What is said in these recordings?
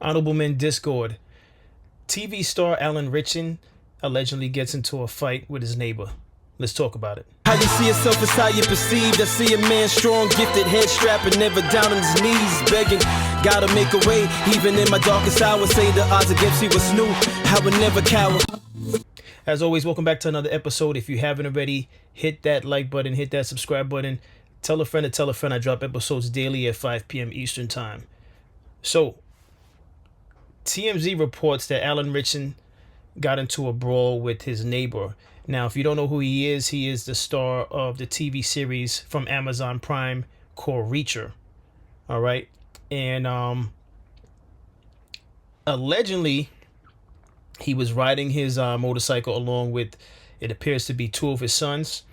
Honorable Men Discord. TV star Alan Ritchson allegedly gets into a fight with his neighbor. Let's talk about it. How you see yourself is how you perceived. I see a man strong, gifted, head strapping, never down on his knees, begging. Gotta make a way, even in my darkest hour. Say the odds against me was new. I would never cower. As always, welcome back to another episode. If you haven't already, hit that like button, hit that subscribe button. Tell a friend to tell a friend. I drop episodes daily at 5 p.m. Eastern Time. So, TMZ reports that Alan Ritchson got into a brawl with his neighbor. Now, if you don't know who he is the star of the TV series from Amazon Prime called Reacher. All right. And allegedly, he was riding his motorcycle along with, it appears to be two of his sons.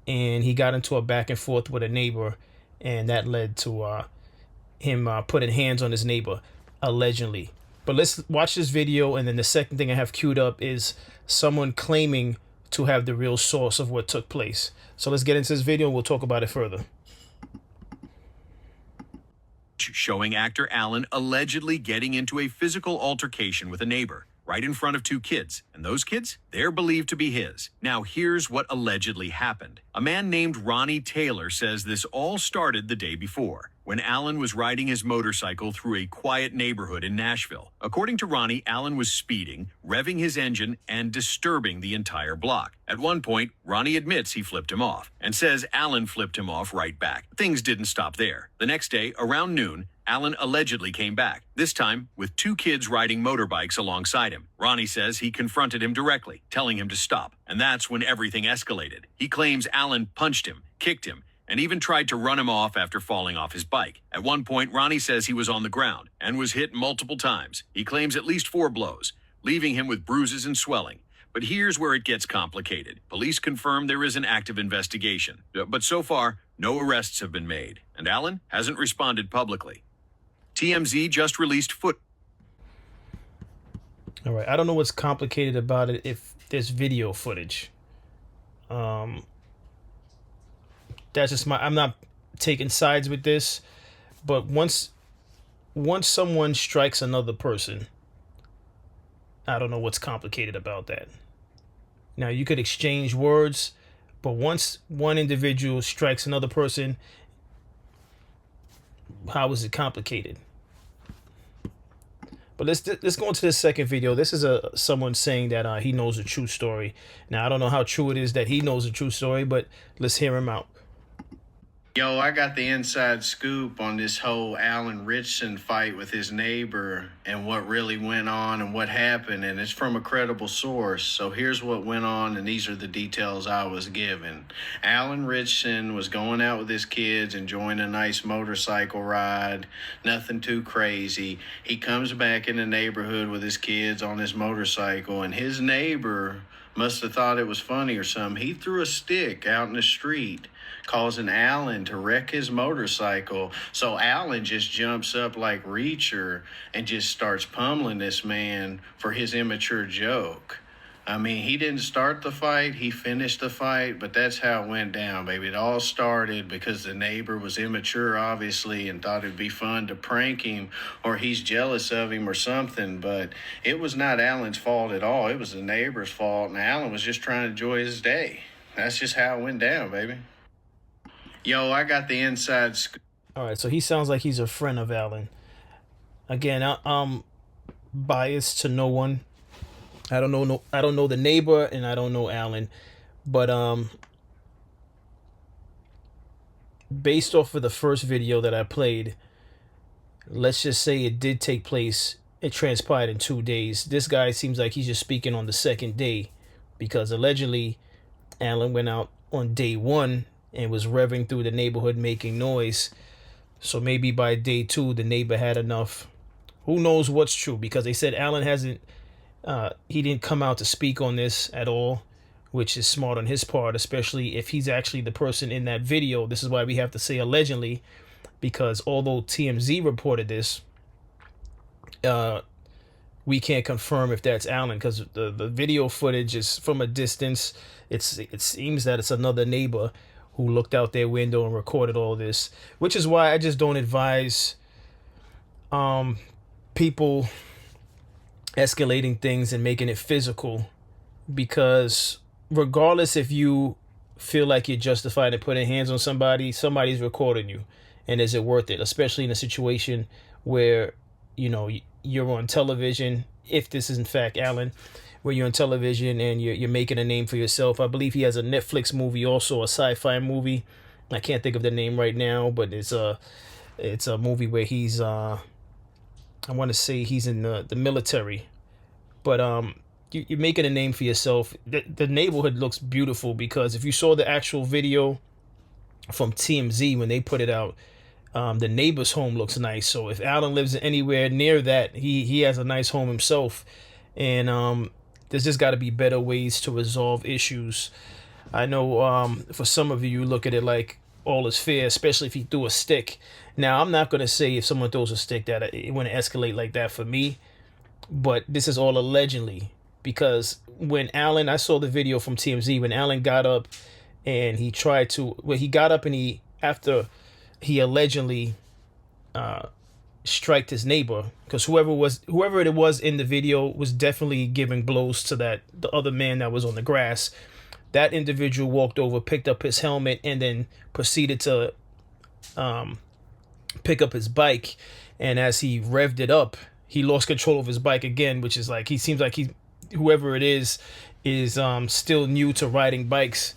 And he got into a back and forth with a neighbor. And that led to him putting hands on his neighbor, allegedly. But let's watch this video. And then the second thing I have queued up is someone claiming to have the real source of what took place. So let's get into this video and we'll talk about it further. Showing actor Alan allegedly getting into a physical altercation with a neighbor right in front of two kids. And those kids, they're believed to be his. Now, here's what allegedly happened. A man named Ronnie Taylor says this all started the day before, when Alan was riding his motorcycle through a quiet neighborhood in Nashville. According to Ronnie, Alan was speeding, revving his engine, and disturbing the entire block. At one point, Ronnie admits he flipped him off and says Alan flipped him off right back. Things didn't stop there. The next day, around noon, Alan allegedly came back, this time with two kids riding motorbikes alongside him. Ronnie says he confronted him directly, telling him to stop, and that's when everything escalated. He claims Alan punched him, kicked him, and even tried to run him off after falling off his bike. At one point, Ronnie says he was on the ground and was hit multiple times. He claims at least 4 blows, leaving him with bruises and swelling. But here's where it gets complicated. Police confirm there is an active investigation, but so far, no arrests have been made, and Alan hasn't responded publicly. TMZ just released All right, I don't know what's complicated about it if there's video footage. That's just I'm not taking sides with this, but once someone strikes another person, I don't know what's complicated about that. Now, you could exchange words, but once one individual strikes another person, how is it complicated? But let's go into this second video. This is someone saying that he knows a true story. Now, I don't know how true it is that he knows a true story, but let's hear him out. Yo, I got the inside scoop on this whole Alan Ritchson fight with his neighbor and what really went on and what happened, and it's from a credible source. So here's what went on, and these are the details I was given. Alan Ritchson was going out with his kids, enjoying a nice motorcycle ride, nothing too crazy. He comes back in the neighborhood with his kids on his motorcycle, and his neighbor must have thought it was funny or something. He threw a stick out in the street, causing Alan to wreck his motorcycle. So Alan just jumps up like Reacher and just starts pummeling this man for his immature joke. I mean, he didn't start the fight, he finished the fight, but that's how it went down, baby. It all started because the neighbor was immature, obviously, and thought it'd be fun to prank him, or he's jealous of him or something, but it was not Alan's fault at all. It was the neighbor's fault, and Alan was just trying to enjoy his day. That's just how it went down, baby. Yo, I got the inside scoop. All right, so he sounds like he's a friend of Alan. Again, I'm biased to no one. I don't know the neighbor, and I don't know Alan, but based off of the first video that I played, let's just say it did take place. It transpired in 2 days. This guy seems like he's just speaking on the second day, because allegedly Alan went out on day 1 and was revving through the neighborhood making noise. So maybe by day 2, the neighbor had enough. Who knows what's true, because they said Alan he didn't come out to speak on this at all, which is smart on his part, especially if he's actually the person in that video. This is why we have to say allegedly, because although TMZ reported this, we can't confirm if that's Alan, because the video footage is from a distance. It seems that it's another neighbor who looked out their window and recorded all this, which is why I just don't advise people escalating things and making it physical, because regardless if you feel like you're justified in putting hands on somebody, somebody's recording you. And is it worth it? Especially in a situation where, you know, you're on television, if this is in fact Alan, where you're on television and you're making a name for yourself. I believe he has a Netflix movie, also a sci-fi movie. I can't think of the name right now, but it's a movie where he's I want to say he's in the military. But you're making a name for yourself. The neighborhood looks beautiful, because if you saw the actual video from TMZ when they put it out, the neighbor's home looks nice. So if Alan lives anywhere near that, he has a nice home himself. And there's just got to be better ways to resolve issues. I know for some of you look at it like all is fair, especially if you threw a stick. Now, I'm not going to say if someone throws a stick that it wouldn't escalate like that for me, but this is all allegedly. Because when Alan, I saw the video from TMZ, when Alan got up and he tried to, well, he got up and after he allegedly striked his neighbor, because whoever it was in the video was definitely giving blows to the other man that was on the grass. That individual walked over, picked up his helmet, and then proceeded to pick up his bike. And as he revved it up, he lost control of his bike again, which is like, he seems like whoever it is still new to riding bikes,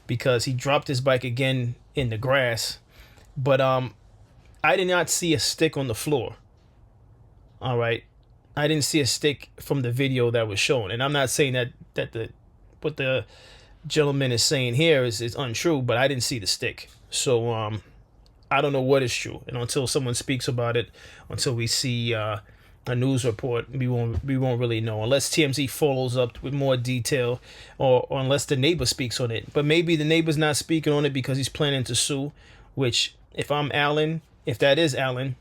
because he dropped his bike again in the grass. But I did not see a stick on the floor. All right, I didn't see a stick from the video that was shown, and I'm not saying that what the gentleman is saying here is untrue, but I didn't see the stick. So I don't know what is true, and until someone speaks about it, until we see a news report, we won't really know, unless TMZ follows up with more detail, or unless the neighbor speaks on it. But maybe the neighbor's not speaking on it because he's planning to sue, which, if I'm Alan, if that is Alan,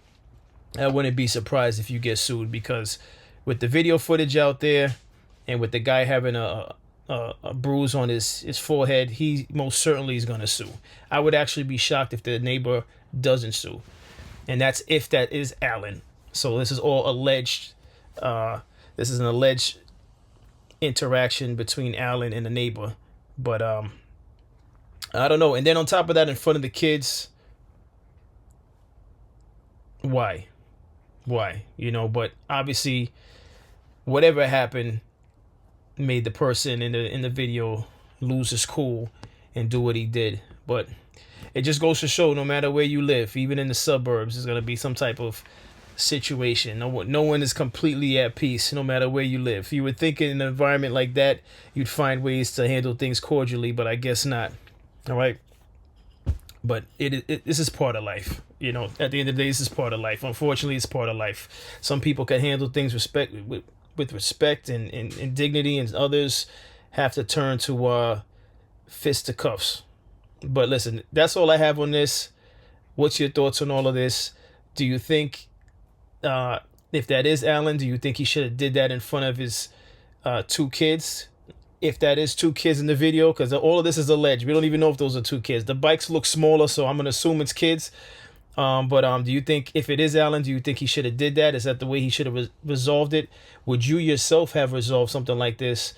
I wouldn't be surprised if you get sued, because with the video footage out there and with the guy having a bruise on his forehead, he most certainly is going to sue. I would actually be shocked if the neighbor doesn't sue. And that's if that is Alan. So this is all alleged. This is an alleged interaction between Alan and the neighbor. But I don't know. And then on top of that, in front of the kids, why? You know, but obviously whatever happened made the person in the video lose his cool and do what he did. But it just goes to show, no matter where you live, even in the suburbs, there's going to be some type of situation. No one is completely at peace, no matter where you live. You would think in an environment like that, you'd find ways to handle things cordially, but I guess not. All right. But this is part of life. You know, at the end of the day, this is part of life. Unfortunately, it's part of life. Some people can handle things with respect and dignity, and others have to turn to fisticuffs. But listen, that's all I have on this. What's your thoughts on all of this? Do you think, if that is Alan, do you think he should have did that in front of his 2 kids? If that is 2 kids in the video, because all of this is alleged. We don't even know if those are 2 kids. The bikes look smaller, so I'm going to assume it's kids. But do you think, if it is Alan, do you think he should have did that? Is that the way he should have resolved it? Would you yourself have resolved something like this,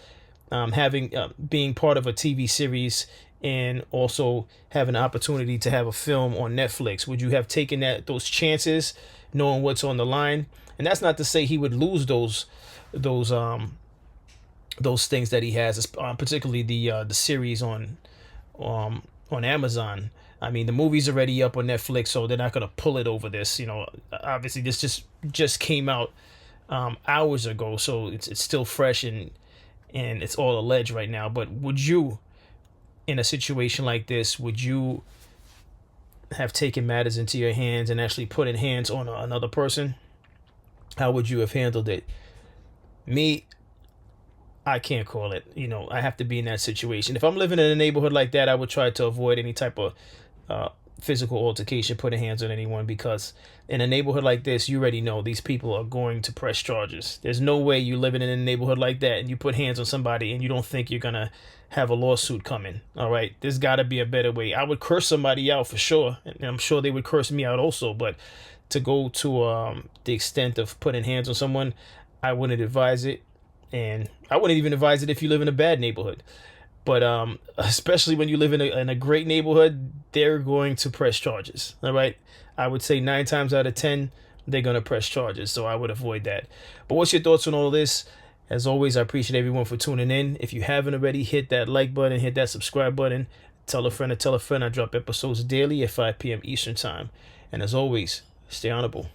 being part of a TV series and also have an opportunity to have a film on Netflix? Would you have taken those chances, knowing what's on the line? And that's not to say he would lose those things that he has, particularly the series on Amazon. I mean, the movie's already up on Netflix, so they're not going to pull it over this. You know, obviously this just came out hours ago, so it's still fresh and it's all alleged right now. But would you, in a situation like this, would you have taken matters into your hands and actually put in hands on another person? How would you have handled it? Me, I can't call it. You know, I have to be in that situation. If I'm living in a neighborhood like that, I would try to avoid any type of physical altercation, putting hands on anyone, because in a neighborhood like this, you already know these people are going to press charges. There's no way you living in a neighborhood like that and you put hands on somebody and you don't think you're going to have a lawsuit coming. All right. There's got to be a better way. I would curse somebody out for sure. And I'm sure they would curse me out also. But to go to the extent of putting hands on someone, I wouldn't advise it. And I wouldn't even advise it if you live in a bad neighborhood. But especially when you live in a great neighborhood, they're going to press charges. All right. I would say 9 times out of 10, they're going to press charges. So I would avoid that. But what's your thoughts on all this? As always, I appreciate everyone for tuning in. If you haven't already, hit that like button, hit that subscribe button. Tell a friend to tell a friend. I drop episodes daily at 5 p.m. Eastern time. And as always, stay honorable.